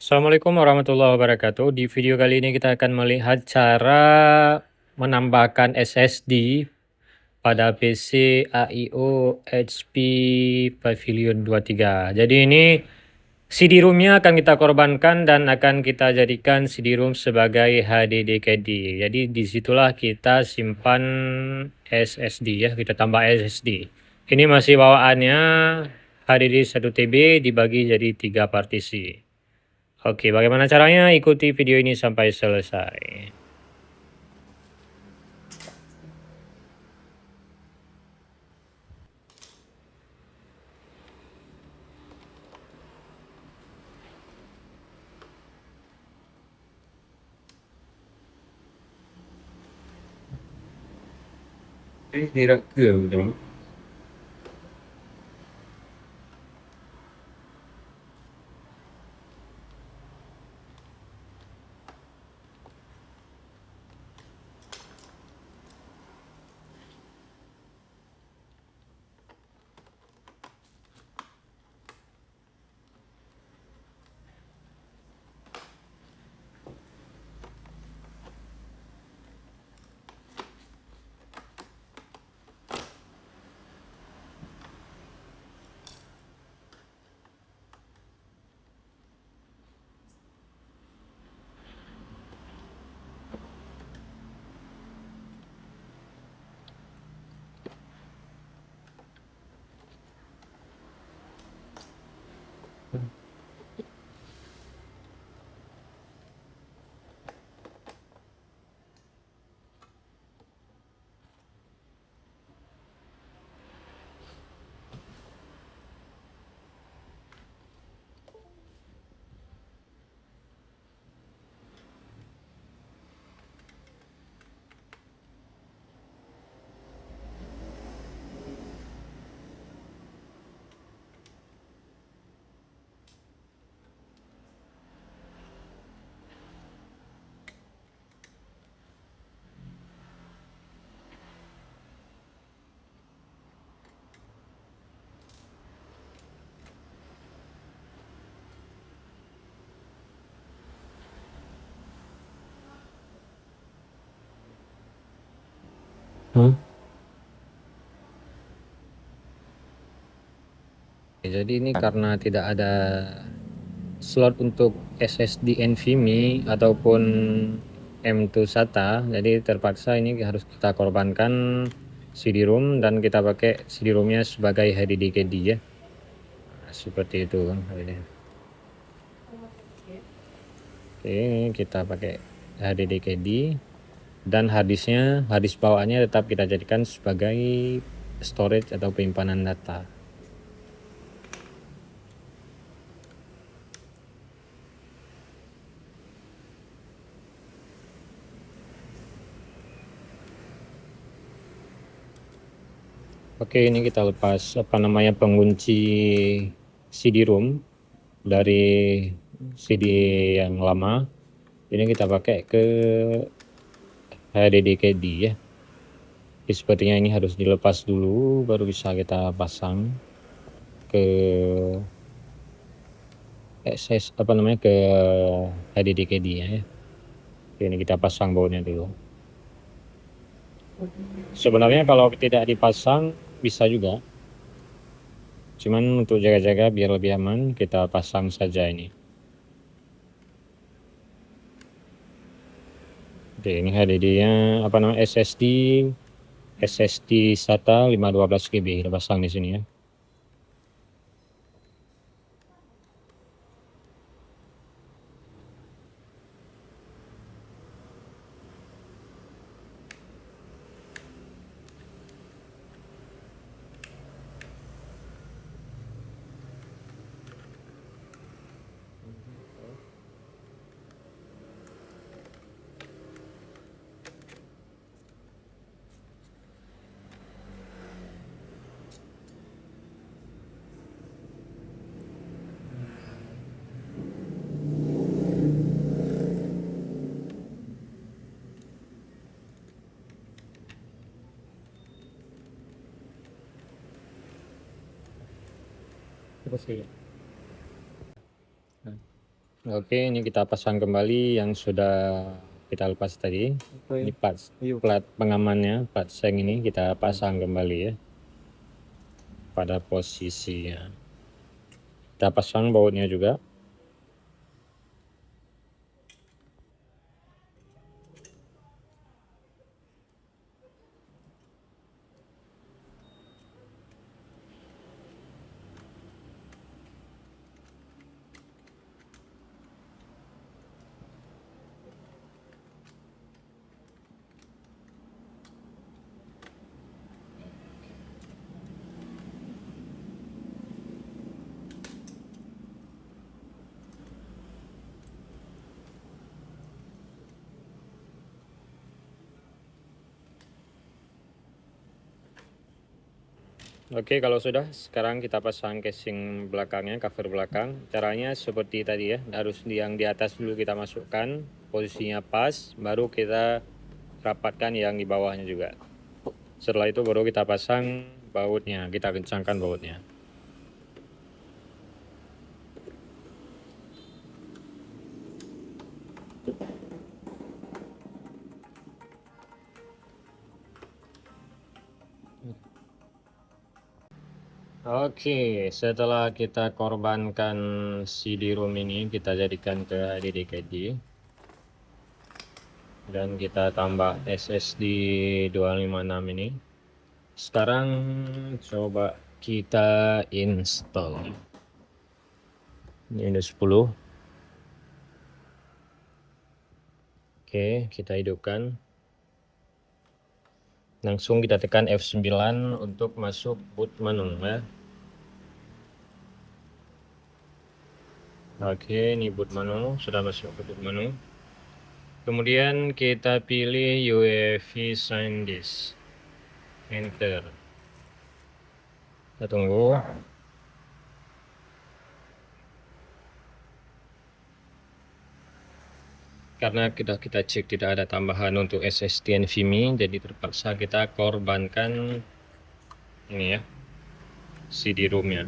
Assalamualaikum warahmatullahi wabarakatuh. Di video kali ini kita akan melihat cara menambahkan SSD pada PC AIO HP Pavilion 23. Jadi ini CD-ROM-nya akan kita korbankan dan akan kita jadikan CD-ROM sebagai HDD-KD. Jadi disitulah kita simpan SSD ya, kita tambah SSD. Ini masih bawaannya HDD 1 TB dibagi jadi 3 partisi. Oke, bagaimana caranya? Ikuti video ini sampai selesai. Tidak ke dong. Jadi ini karena tidak ada slot untuk SSD NVMe ataupun M2 SATA, jadi terpaksa ini harus kita korbankan CD-ROM dan kita pakai CD-ROM-nya sebagai HDD-KD ya. Nah, seperti itu kan. Oke, kita pakai HDD-KD dan harddisknya, harddisk bawaannya tetap kita jadikan sebagai storage atau penyimpanan data. Oke, ini kita lepas pengunci CD-ROM dari CD yang lama. Ini kita pakai ke HDD-KD ya. Jadi sepertinya ini harus dilepas dulu baru bisa kita pasang ke ke HDD-KD ya. Ini kita pasang bautnya dulu. Sebenarnya kalau tidak dipasang bisa juga. Cuman untuk jaga-jaga biar lebih aman kita pasang saja ini. Oke, ini HDD-nya SSD SATA 512 GB kita pasang di sini ya. Terus ya. Oke, ini kita pasang kembali yang sudah kita lepas tadi. Ini plat pengamannya, plat seng ini kita pasang kembali ya pada posisinya. Kita pasang bautnya juga. Oke, kalau sudah, sekarang kita pasang casing belakangnya, cover belakang. Caranya seperti tadi ya, harus yang di atas dulu kita masukkan, posisinya pas, baru kita rapatkan yang di bawahnya juga. Setelah itu baru kita pasang bautnya, kita kencangkan bautnya. Oke, setelah kita korbankan CD-ROM ini, kita jadikan ke DDKD. Dan kita tambah SSD 256 ini. Sekarang coba kita install. Ini Windows 10. Oke, kita hidupkan. Langsung kita tekan F9 untuk masuk boot menu ya. Oke, ini boot menu, sudah masuk ke boot menu. Kemudian kita pilih UEFI SanDisk. Enter. Kita tunggu. Karena kita cek tidak ada tambahan untuk SSD NVMe, jadi terpaksa kita korbankan ini ya, CD-ROM ya.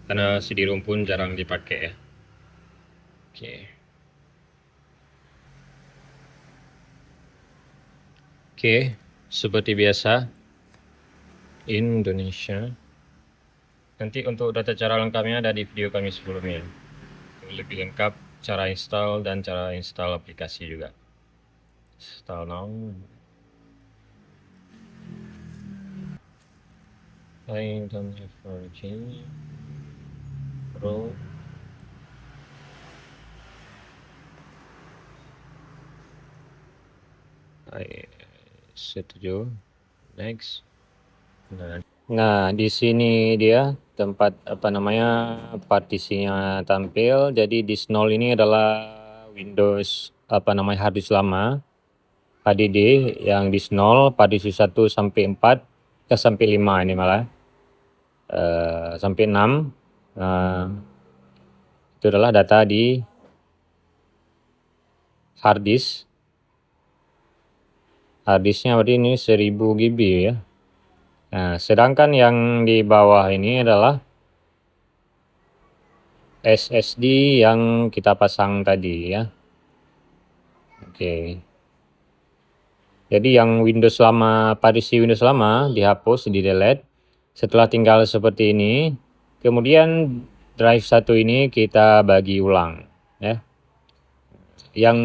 Karena CD-ROM pun jarang dipakai ya. Oke. Oke, seperti biasa Indonesia. Nanti untuk data cara lengkapnya ada di video kami sebelumnya. Lebih lengkap cara install dan cara install aplikasi juga. Install now. I don't have 4G Pro. I setuju. Next. Nah, di sini dia tempat apa namanya partisinya tampil. Jadi disk 0 ini adalah Windows apa namanya harddisk lama HDD yang disk 0, partisi 1 sampai 4 sampai 5 ini malah sampai 6. Itu adalah data di harddisk. Harddisknya berarti ini 1000 GB ya. Nah, sedangkan yang di bawah ini adalah SSD yang kita pasang tadi ya. Oke. Jadi yang Windows lama, partisi Windows lama dihapus, di delete. Setelah tinggal seperti ini, kemudian drive 1 ini kita bagi ulang ya. Yang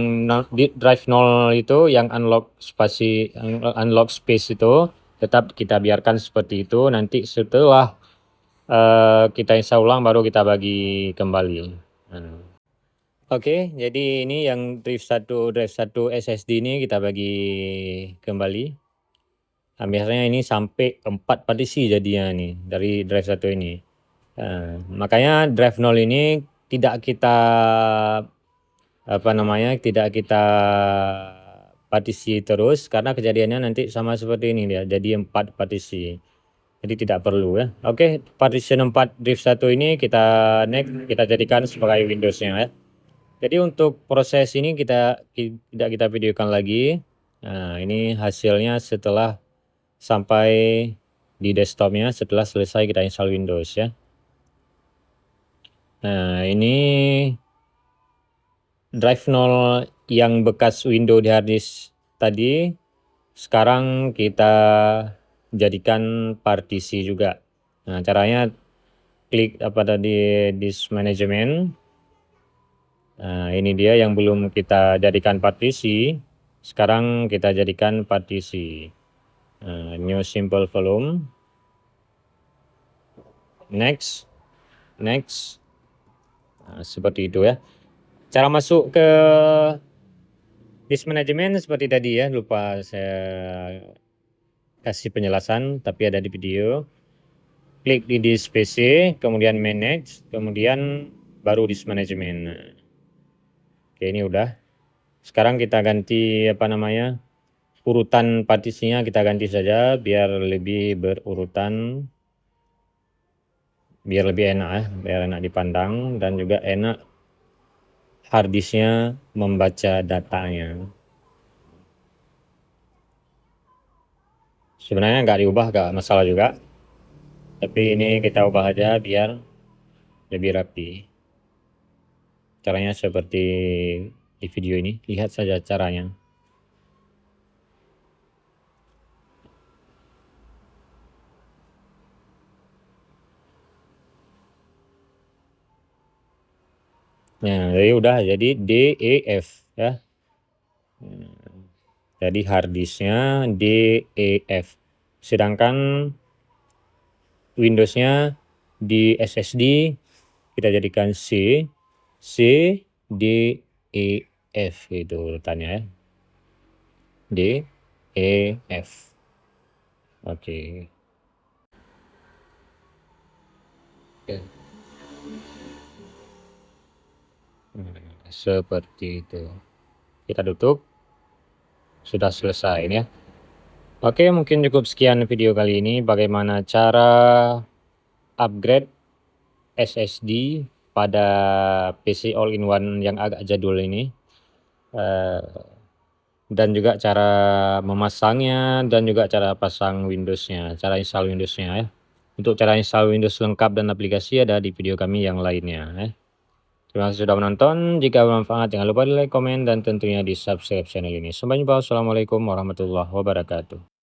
di drive 0 itu yang unlock space itu tetap kita biarkan seperti itu. Nanti setelah kita install ulang baru kita bagi kembali. Oke, jadi ini yang drive 1 SSD ini kita bagi kembali. Nah, biasanya ini sampai 4 partisi jadinya nih dari drive 1 ini. Makanya drive 0 ini tidak kita apa namanya, tidak kita partisi terus karena kejadiannya nanti sama seperti ini dia, jadi 4 partisi. Jadi tidak perlu ya. Oke, partition 4 drive 1 ini kita next, kita jadikan sebagai Windows-nya ya. Jadi untuk proses ini tidak kita videokan lagi. Nah, ini hasilnya setelah sampai di desktopnya setelah selesai kita install Windows ya. Nah, ini drive 0 yang bekas Windows di harddisk tadi, sekarang kita jadikan partisi juga. Nah, caranya klik apa tadi, disk management. Nah, ini dia yang belum kita jadikan partisi, sekarang kita jadikan partisi. New simple volume, next, next. Nah, seperti itu ya. Cara masuk ke disk management seperti tadi ya, lupa saya kasih penjelasan tapi ada di video. Klik di disk PC, kemudian manage, kemudian baru disk management. Nah, oke, ini udah. Sekarang kita ganti apa namanya, urutan partisinya kita ganti saja biar lebih berurutan, biar lebih enak ya, biar enak dipandang dan juga enak harddisknya membaca datanya. Sebenarnya nggak diubah, nggak masalah juga, tapi ini kita ubah aja biar lebih rapi. Caranya seperti di video ini, lihat saja caranya. Nah, jadi udah jadi DEF ya. Jadi harddisknya DEF, sedangkan Windowsnya di SSD kita jadikan C, D, E, F itu urutannya ya. D, E, F. Oke. Seperti itu. Kita tutup. Sudah selesai ya. Oke, mungkin cukup sekian video kali ini. Bagaimana cara upgrade SSD pada PC all-in-one yang agak jadul ini. Dan juga cara memasangnya dan juga cara pasang Windowsnya, cara install Windowsnya ya. Untuk cara install Windows lengkap dan aplikasi ada di video kami yang lainnya ya. Terima kasih sudah menonton. Jika bermanfaat jangan lupa di like, komen, dan tentunya di subscribe channel ini. Sampai jumpa. Wassalamualaikum warahmatullahi wabarakatuh.